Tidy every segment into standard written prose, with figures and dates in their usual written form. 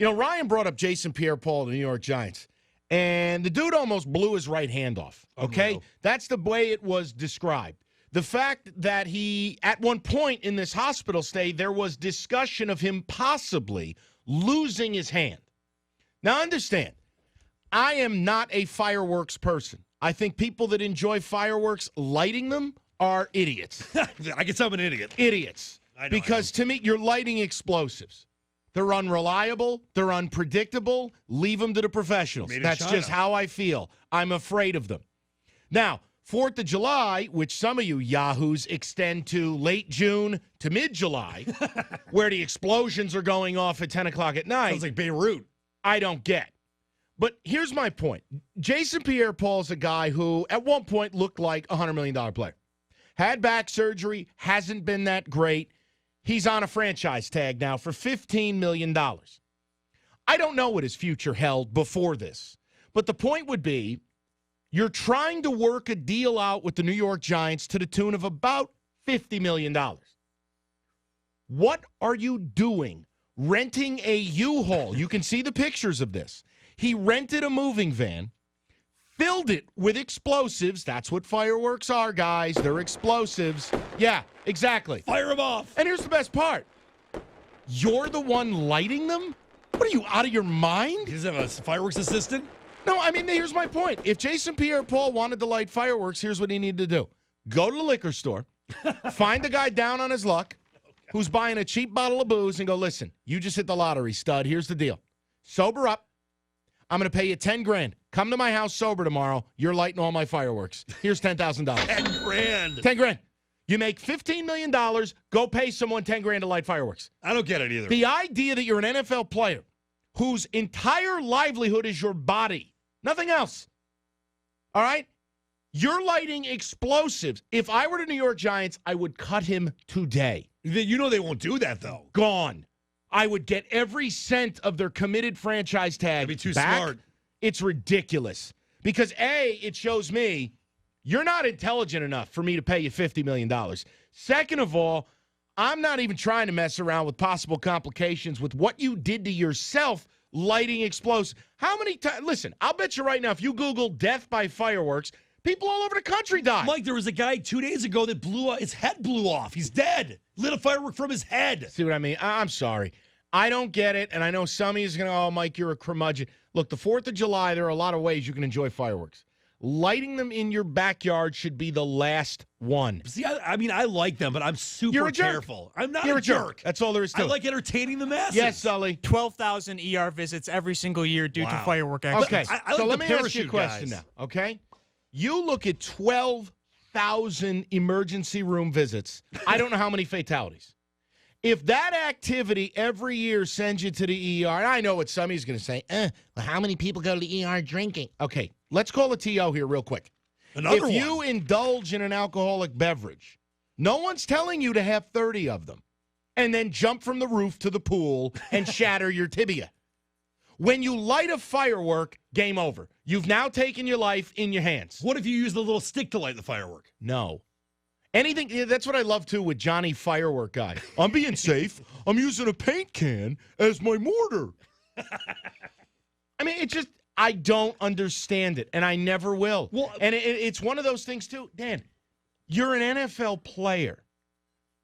Ryan brought up Jason Pierre-Paul of the New York Giants, and the dude almost blew his right hand off, okay? Unreal. That's the way it was described. The fact that he, at one point in this hospital stay, there was discussion of him possibly losing his hand. Now, understand, I am not a fireworks person. I think people that enjoy fireworks, lighting them, are idiots. I can tell I'm an idiot. Idiots. I know, Because to me, you're lighting explosives. They're unreliable. They're unpredictable. Leave them to the professionals. Made in That's China. just how I feel. I'm afraid of them. Now, 4th of July, which some of you yahoos extend to late June to mid-July, where the explosions are going off at 10 o'clock at night. Sounds like Beirut. I don't get. But here's my point. Jason Pierre-Paul is a guy who at one point looked like a $100 million player. Had back surgery, hasn't been that great. He's on a franchise tag now for $15 million. I don't know what his future held before this. But the point would be, you're trying to work a deal out with the New York Giants to the tune of about $50 million. What are you doing? Renting a U-Haul. You can see the pictures of this. He rented a moving van, filled it with explosives. That's what fireworks are, guys. They're explosives. Yeah, exactly. Fire them off. And here's the best part. You're the one lighting them? What are you, out of your mind? Does he have a fireworks assistant? No, I mean, here's my point. If Jason Pierre-Paul wanted to light fireworks, here's what he needed to do. Go to the liquor store, find the guy down on his luck who's buying a cheap bottle of booze and go, listen, you just hit the lottery, stud. Here's the deal. Sober up. I'm going to pay you $10,000. Come to my house sober tomorrow. You're lighting all my fireworks. Here's $10,000. $10,000. $10,000. You make $15 million. Go pay someone $10,000 to light fireworks. I don't get it either. The idea that you're an NFL player whose entire livelihood is your body, nothing else. All right? You're lighting explosives. If I were the New York Giants, I would cut him today. You know they won't do that, though. Gone. I would get every cent of their committed franchise tag That'd be too back. smart. It's ridiculous. Because, A, it shows me you're not intelligent enough for me to pay you $50 million. Second of all, I'm not even trying to mess around with possible complications with what you did to yourself lighting explosives. How many times? Listen, I'll bet you right now, if you Google death by fireworks, people all over the country die. Mike, there was a guy 2 days ago that his head blew off. He's dead. Lit a firework from his head. See what I mean? I'm sorry. I don't get it, and I know some of you is going to, oh, Mike, you're a curmudgeon. Look, the 4th of July, there are a lot of ways you can enjoy fireworks. Lighting them in your backyard should be the last one. See, I mean, I like them, but I'm super You're a jerk. careful. I'm not You're a jerk. That's all there is to I it. like entertaining the masses. Yes, Sully. 12,000 ER visits every single year due to Wow. firework accidents. Okay, I so like let the me ask you a parachute question guys. now, okay? You look at 12,000 emergency room visits. I don't know how many fatalities. If that activity every year sends you to the ER, and I know what somebody's going to say, well, how many people go to the ER drinking? Okay, let's call a TO here real quick. Another If you one. indulge in an alcoholic beverage, no one's telling you to have 30 of them and then jump from the roof to the pool and shatter your tibia. When you light a firework, game over. You've now taken your life in your hands. What if you use the little stick to light the firework? No. Anything, that's what I love, too, with Johnny Firework Guy. I'm being safe. I'm using a paint can as my mortar. I mean, it just, I don't understand it, and I never will. Well, and it's one of those things, too. Dan, you're an NFL player.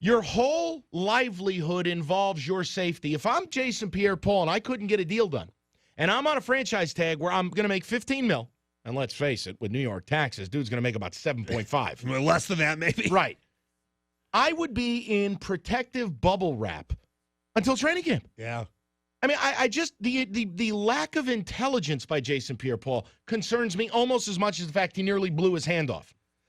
Your whole livelihood involves your safety. If I'm Jason Pierre-Paul and I couldn't get a deal done, and I'm on a franchise tag where I'm going to make $15 million, and let's face it, with New York taxes, dude's going to make about 7.5. Less than that, maybe. Right. I would be in protective bubble wrap until training camp. Yeah. I mean, I just, the lack of intelligence by Jason Pierre-Paul concerns me almost as much as the fact he nearly blew his hand off.